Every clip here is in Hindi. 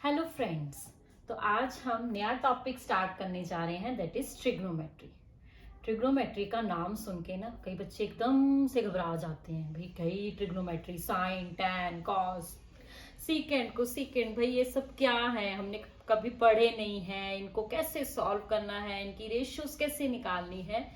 Hello friends. तो आज हम नया टॉपिक स्टार्ट करने जा रहे हैं, दैट इज ट्रिग्नोमेट्री। ट्रिग्नोमेट्री का नाम सुन के ना कई बच्चे एकदम से घबरा जाते हैं, भाई कई trigonometry, sine, tan, cos, secant को सीकेंड, भाई ये सब क्या है, हमने कभी पढ़े नहीं है, इनको कैसे सॉल्व करना है, इनकी रेशियोज कैसे निकालनी है।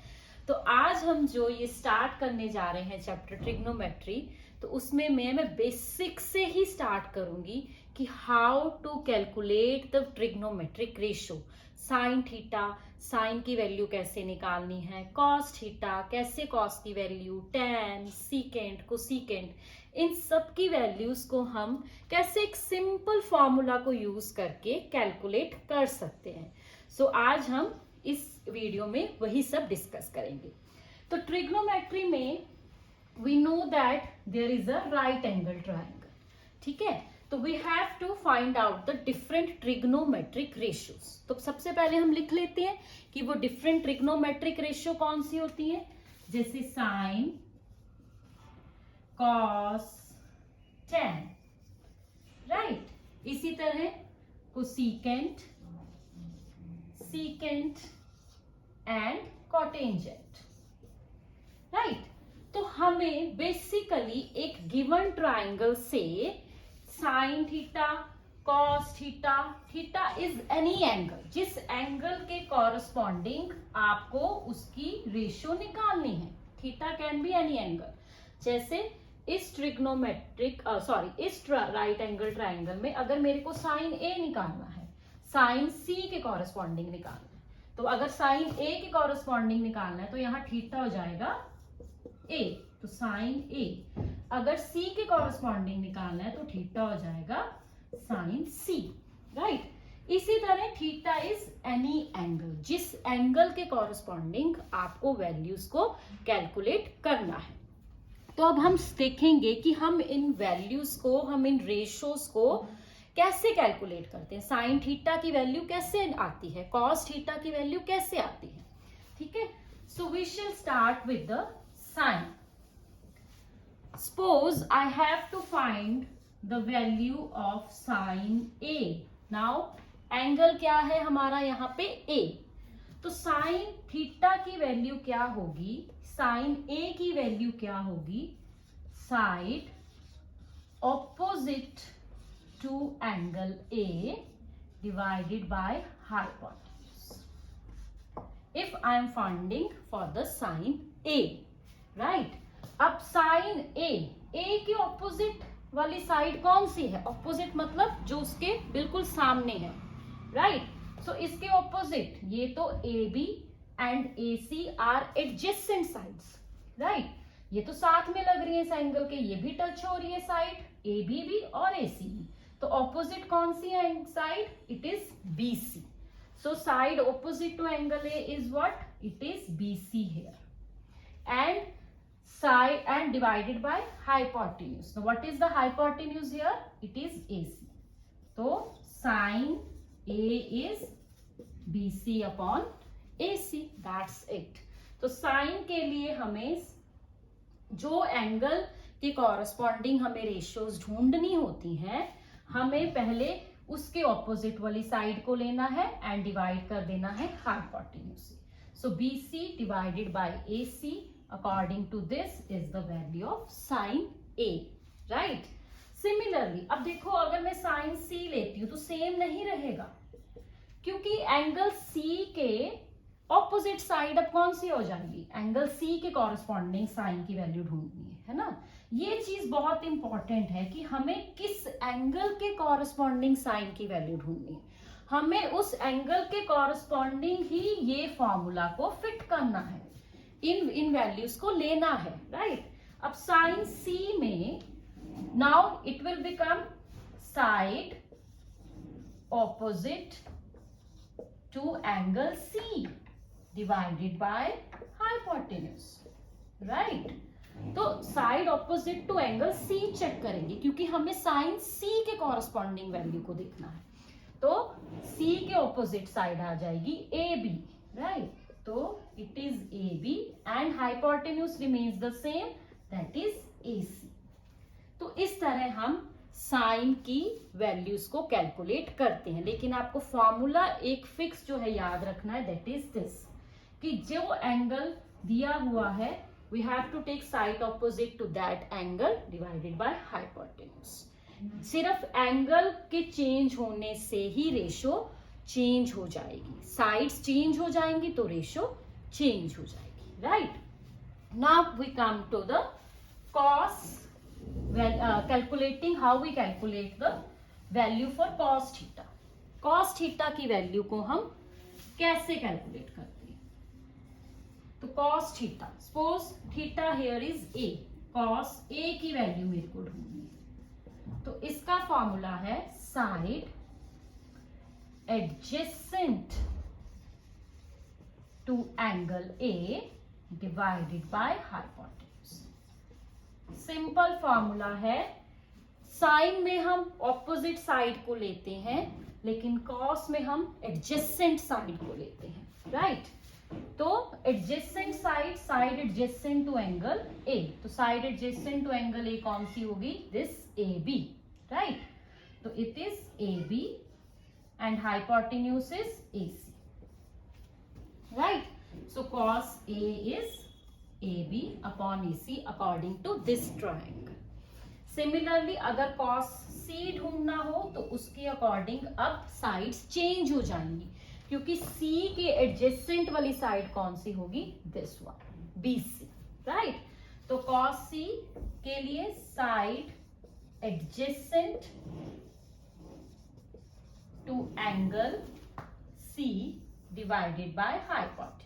तो आज हम जो ये स्टार्ट करने जा रहे हैं चैप्टर ट्रिग्नोमेट्री, तो उसमें मैं बेसिक से ही स्टार्ट करूंगी कि how to calculate the trigonometric ratio. Sine theta, sine की वैल्यू कैसे निकालनी है, कॉस थीटा, कैसे कॉस की वैल्यू, टैन, सीकेंड, कोसीकेंड, इन सब की वैल्यूज को हम कैसे एक सिंपल फॉर्मूला को यूज करके कैलकुलेट कर सकते हैं। सो आज हम इस वीडियो में वही सब डिस्कस करेंगे। तो ट्रिग्नोमेट्री में we know that there is a right angle triangle, ठीक है। तो we have to find out the different trigonometric ratios. तो सबसे पहले हम लिख लेते हैं कि वो डिफरेंट ट्रिग्नोमेट्रिक रेशियो कौन सी होती है, जैसे साइन, कॉस, टैन, राइट। इसी तरह कोसीकेंट, सीकेंट एंड कॉटेंजेंट, राइट। तो हमें बेसिकली एक गिवन ट्राइंगल से sine theta, cos theta, theta is any angle, जिस एंगल के कॉरस्पॉन्डिंग आपको उसकी रेशियो निकालनी है। Theta can be any angle. जैसे इस ट्रिग्नोमेट्रिक इस राइट एंगल ट्राइंगल में अगर मेरे को साइन ए निकालना है, साइन सी के कॉरस्पॉन्डिंग निकालना है, तो अगर साइन ए के कॉरस्पॉन्डिंग निकालना है तो यहाँ थीटा हो जाएगा ए, तो साइन ए। अगर सी के कॉरस्पॉन्डिंग निकालना है तो थीटा हो जाएगा साइन सी, राइट। इसी तरह थीटा इज एनी एंगल, जिस एंगल के कॉरस्पॉन्डिंग आपको वैल्यूज को कैलकुलेट करना है। तो अब हम देखेंगे कि हम इन वैल्यूज को, हम इन रेशियोज को कैसे कैलकुलेट करते हैं। साइन थीटा की वैल्यू कैसे आती है, कॉस थीटा की वैल्यू कैसे आती है, ठीक है। So we shall start with the sine. Suppose I have to find the value of sin A. Now angle क्या है हमारा यहाँ पे A, तो साइन थीटा की वैल्यू क्या होगी, साइन A की वैल्यू क्या होगी, side opposite to angle A divided by hypotenuse. If I am finding for the sin A, right? अब साइन ए की ऑपोजिट वाली साइड कौन सी है, ऑपोजिट मतलब जो उसके बिल्कुल सामने है, राइट। सो इसके ऑपोजिट ये तो A B and A C are adjacent sides, right. ये तो साथ में लग रही है इस एंगल के, ये भी टच हो रही है साइड ए बी भी और ए सी भी, तो ऑपोजिट कौन सी है side, it is B C. So side opposite to angle A is what, it is B C here, and side and divided by hypotenuse. Now what is the hypotenuse here, it is AC. So sin A is BC upon AC, that's it. तो sin के लिए हमें जो एंगल के कॉरस्पॉन्डिंग हमें रेशियोज ढूंढनी होती हैं, हमें पहले उसके ऑपोजिट वाली साइड को लेना है एंड डिवाइड कर देना है हाइपोटेन्यूज से। सो BC divided by AC according to this is the value of sin A, right? Similarly, अब देखो अगर मैं sin C लेती हूँ तो सेम नहीं रहेगा, क्योंकि एंगल C के ऑपोजिट साइड अब कौन सी हो जाएगी, एंगल C के कॉरस्पॉन्डिंग साइन की वैल्यू ढूंढनी है ना। ये चीज बहुत इंपॉर्टेंट है कि हमें किस एंगल के कॉरस्पॉन्डिंग साइन की वैल्यू ढूंढनी है, हमें उस एंगल के कॉरस्पॉन्डिंग ही ये फॉर्मूला को फिट करना है, इन वैल्यूज को लेना है, राइट। अब साइन सी में now it will become side opposite to angle C divided by hypotenuse, right. तो side opposite to angle C check करेंगे, क्योंकि हमें साइन सी के कॉरस्पॉन्डिंग वैल्यू को देखना है। तो सी के ऑपोजिट साइड आ जाएगी ए बी, राइट। तो it is AB and hypotenuse remains the same, that is AC. तो इस तरह हम साइन की वैल्यूज को कैलकुलेट करते हैं। लेकिन आपको फॉर्मूला एक फिक्स जो है याद रखना है, दैट इज दिस, कि जो एंगल दिया हुआ है we have to take side opposite to that angle divided by hypotenuse. सिर्फ एंगल के चेंज होने से ही रेशो चेंज हो जाएगी, साइड्स चेंज हो जाएंगी तो रेशो चेंज हो जाएगी, right. Now we come to the cos, calculating how we calculate the value for cos theta। cos theta की वैल्यू को हम कैसे कैलकुलेट करते हैं? तो cos theta, suppose theta here is a, cos a की वैल्यू मेरे को ढूंढनी है, तो इसका फॉर्मूला है side adjacent to angle a divided by hypotenuse. Simple formula है, साइन में हम ऑपोजिट साइड को लेते हैं लेकिन कॉस में हम एडजेसेंट साइड को लेते हैं, राइट। तो adjacent side, side adjacent to angle A, तो side adjacent to angle A कौन सी होगी? This A B, right. तो it is A B and hypotenuse is A C, right. So cos A is AB upon AC according to this triangle। Similarly अगर cos C ढूंढना हो तो उसके अकॉर्डिंग अब साइड्स चेंज हो जाएंगी, क्योंकि C के एडजेसेंट वाली साइड कौन सी होगी? This one, BC, right. तो cos C के लिए side adjacent to angle C divided by hypotenuse.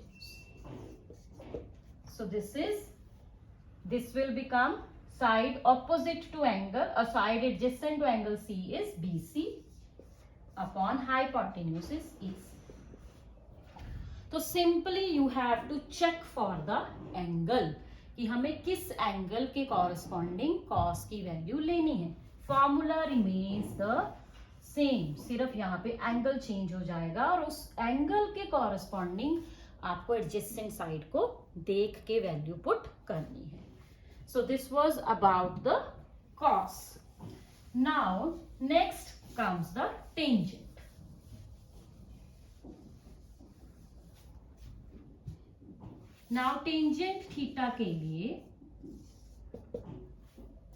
So this will become side opposite to angle, a side adjacent to angle C is BC upon hypotenuse is AC। तो simply you have to check for the angle कि हमें किस एंगल के कॉरस्पॉन्डिंग cos की वैल्यू लेनी है। फॉर्मूला रिमेन्स द सेम, सिर्फ यहाँ पे एंगल चेंज हो जाएगा और उस एंगल के कॉरस्पॉन्डिंग आपको एडजेसेंट साइड को देख के वैल्यू पुट करनी है। So this was about the cos। Now next comes the tangent. Now tangent theta के लिए,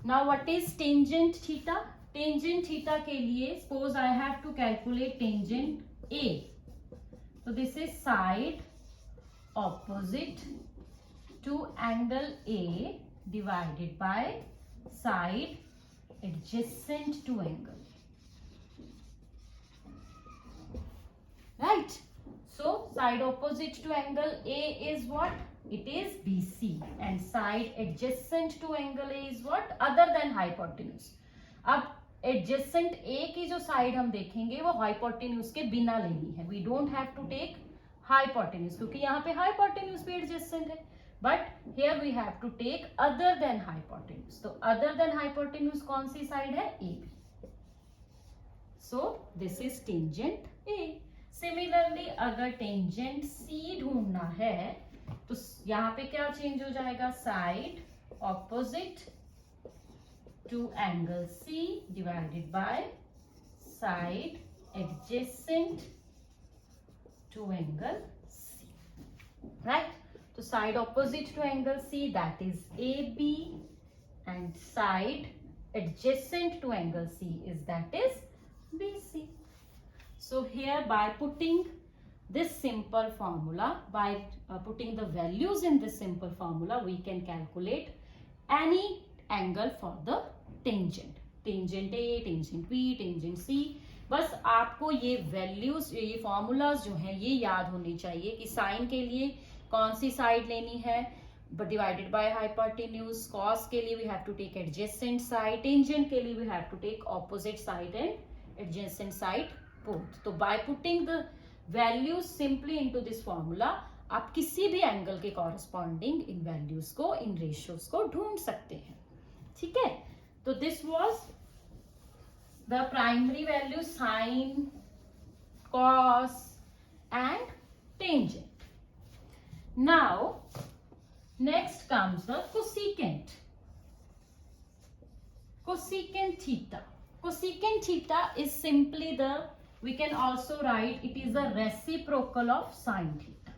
now what is tangent theta? Tangent theta के लिए suppose I have to calculate tangent A, तो this is side opposite to angle A divided by side adjacent to angle, right? So side opposite to angle A is what? It is BC, and side adjacent to angle A is what? Other than hypotenuse। अब adjacent A की जो साइड हम देखेंगे वो hypotenuse के बिना लेनी है, we don't have to take hypotenuse, क्योंकि यहाँ पे हाइपोटेन्यूज भी एडजेसेंट है, but here we have to take other than hypotenuse. तो अदर देन हाइपोटेन्यूज कौन सी साइड है? A B. So this is tangent A. Similarly अगर टेंजेंट सी ढूंढना है तो यहाँ पे क्या चेंज हो जाएगा? Side opposite to angle C divided by side adjacent to angle C, right? So side opposite to angle C, that is AB, and side adjacent to angle C is that is BC। So here by putting this simple formula, by putting the values in this simple formula, we can calculate any angle for the tangent, tangent A, tangent B, tangent C। बस आपको ये वैल्यूज, ये फॉर्मूलाज जो हैं ये याद होनी चाहिए कि साइन के लिए कौन सी साइड लेनी है डिवाइडेड बाय हाइपोटेन्यूज, कॉस के लिए we have to take adjacent side, tangent के लिए we have to take opposite side and adjacent side both. तो by putting the values simply into this formula आप किसी भी एंगल के कॉरस्पॉन्डिंग इन वैल्यूज को, इन रेशियोज को ढूंढ सकते हैं, ठीक है। तो this was the primary value sine, cos and tangent। Now next comes the cosecant, cosecant theta। cosecant theta is simply the, we can also write it is the reciprocal of sin theta,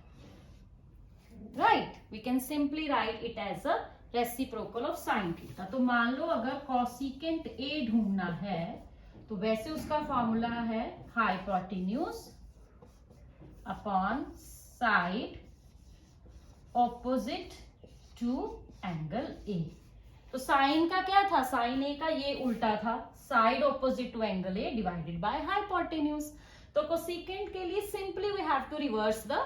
right? We can simply write it as a reciprocal of sin theta. तो मान लो अगर cosecant A ढूंढना है तो वैसे उसका फॉर्मूला है hypotenuse upon side opposite to angle A. तो साइन का क्या था, साइन ए का ये उल्टा था, side opposite to angle A divided by hypotenuse. तो कोसेकेंट के लिए simply we have to reverse the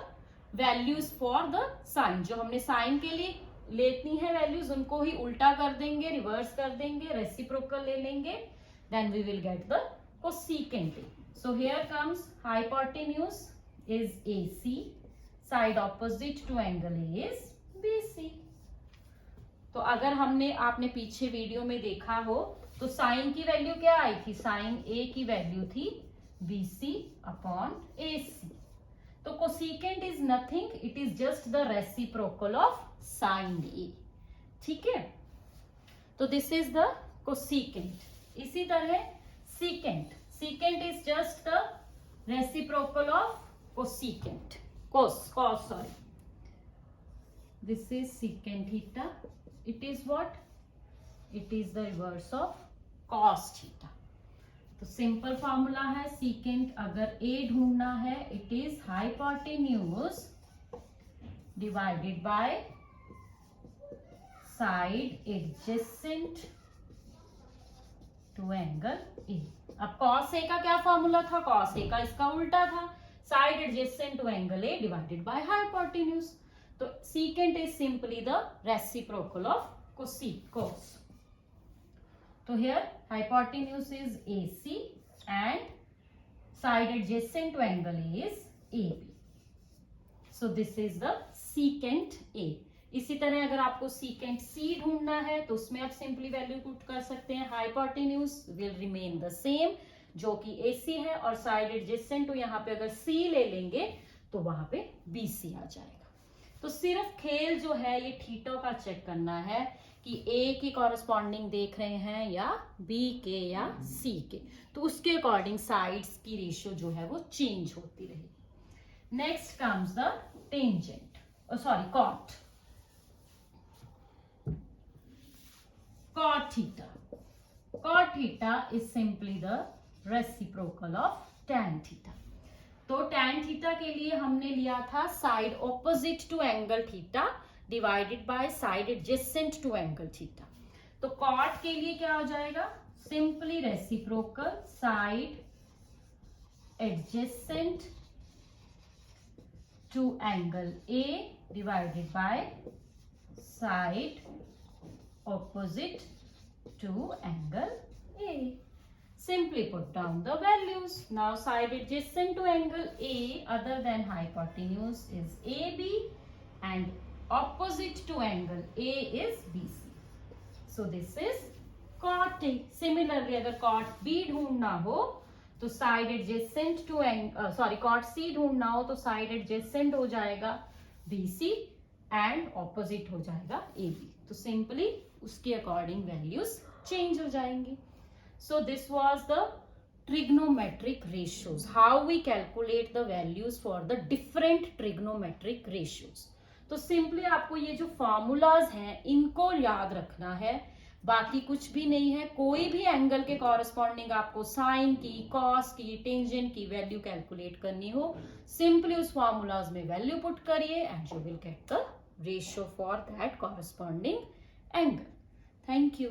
values for the sine. जो हमने साइन के लिए लेनी है वैल्यूज उनको ही उल्टा कर देंगे, रिवर्स कर देंगे, रेसिप्रोकल ले लेंगे, then we will get the cosecant A. So here comes hypotenuse is AC, side opposite to angle A is BC. तो अगर आपने पीछे वीडियो में देखा हो तो साइन की वैल्यू क्या आई थी, साइन ए की वैल्यू थी BC अपॉन AC। तो cosecant is nothing, it is just the reciprocal of sine A, ठीक है। तो दिस इज द कोसेकेंट। इसी तरह secant, secant is just the reciprocal of cosecant, cos sorry, this is secant theta, it is what, it is the reverse of cos theta। तो सिंपल फॉर्मूला है सीकेंट अगर a ढूंढना है it is hypotenuse divided by side adjacent to angle A. अब cos a का क्या फॉर्मूला था, cos a का इसका उल्टा था, side adjacent to angle A divided by hypotenuse. तो secant is simply the reciprocal of cos। So here hypotenuse is AC and side adjacent to angle A is AB. So this is the secant A. इसी तरह अगर आपको secant C ढूंढना है तो उसमें आप सिंपली वैल्यू पुट कर सकते हैं, hypotenuse will remain the same जो कि AC है और side adjacent to यहाँ पे अगर C ले लेंगे तो वहां पे BC आ जाएगा। तो सिर्फ खेल जो है ये थीटा का चेक करना है कि ए की कॉरेस्पॉन्डिंग देख रहे हैं या बी के या सी के, तो उसके अकॉर्डिंग साइड्स की रेशियो जो है वो चेंज होती रहेगी। Next comes the tangent, sorry cot, cot theta. Cot theta is simply the reciprocal of tan theta. तो टैन थीटा के लिए हमने लिया था side opposite to angle theta divided by side adjacent to angle theta. तो कॉट के लिए क्या हो जाएगा, simply reciprocal side adjacent to angle A divided by side opposite to angle A. Simply put down the values. Now side adjacent to angle A other than hypotenuse is AB and opposite to angle A is BC. So this is cot A. Similarly अगर cot B ढूंढना हो तो side adjacent to cot C ढूंढना हो तो side adjacent हो जाएगा BC and opposite हो जाएगा AB। तो simply उसके according values change हो जाएंगी। So this was the trigonometric ratios, how we calculate the values for the different trigonometric ratios। तो सिंपली आपको ये जो फॉर्मूलाज हैं इनको याद रखना है, बाकी कुछ भी नहीं है। कोई भी एंगल के कॉरेस्पॉन्डिंग आपको साइन की, कॉस की, टेंजेंट की वैल्यू कैलकुलेट करनी हो, सिंपली उस फॉर्मूलाज में वैल्यू पुट करिए and you will get the ratio for that corresponding angle. Thank you.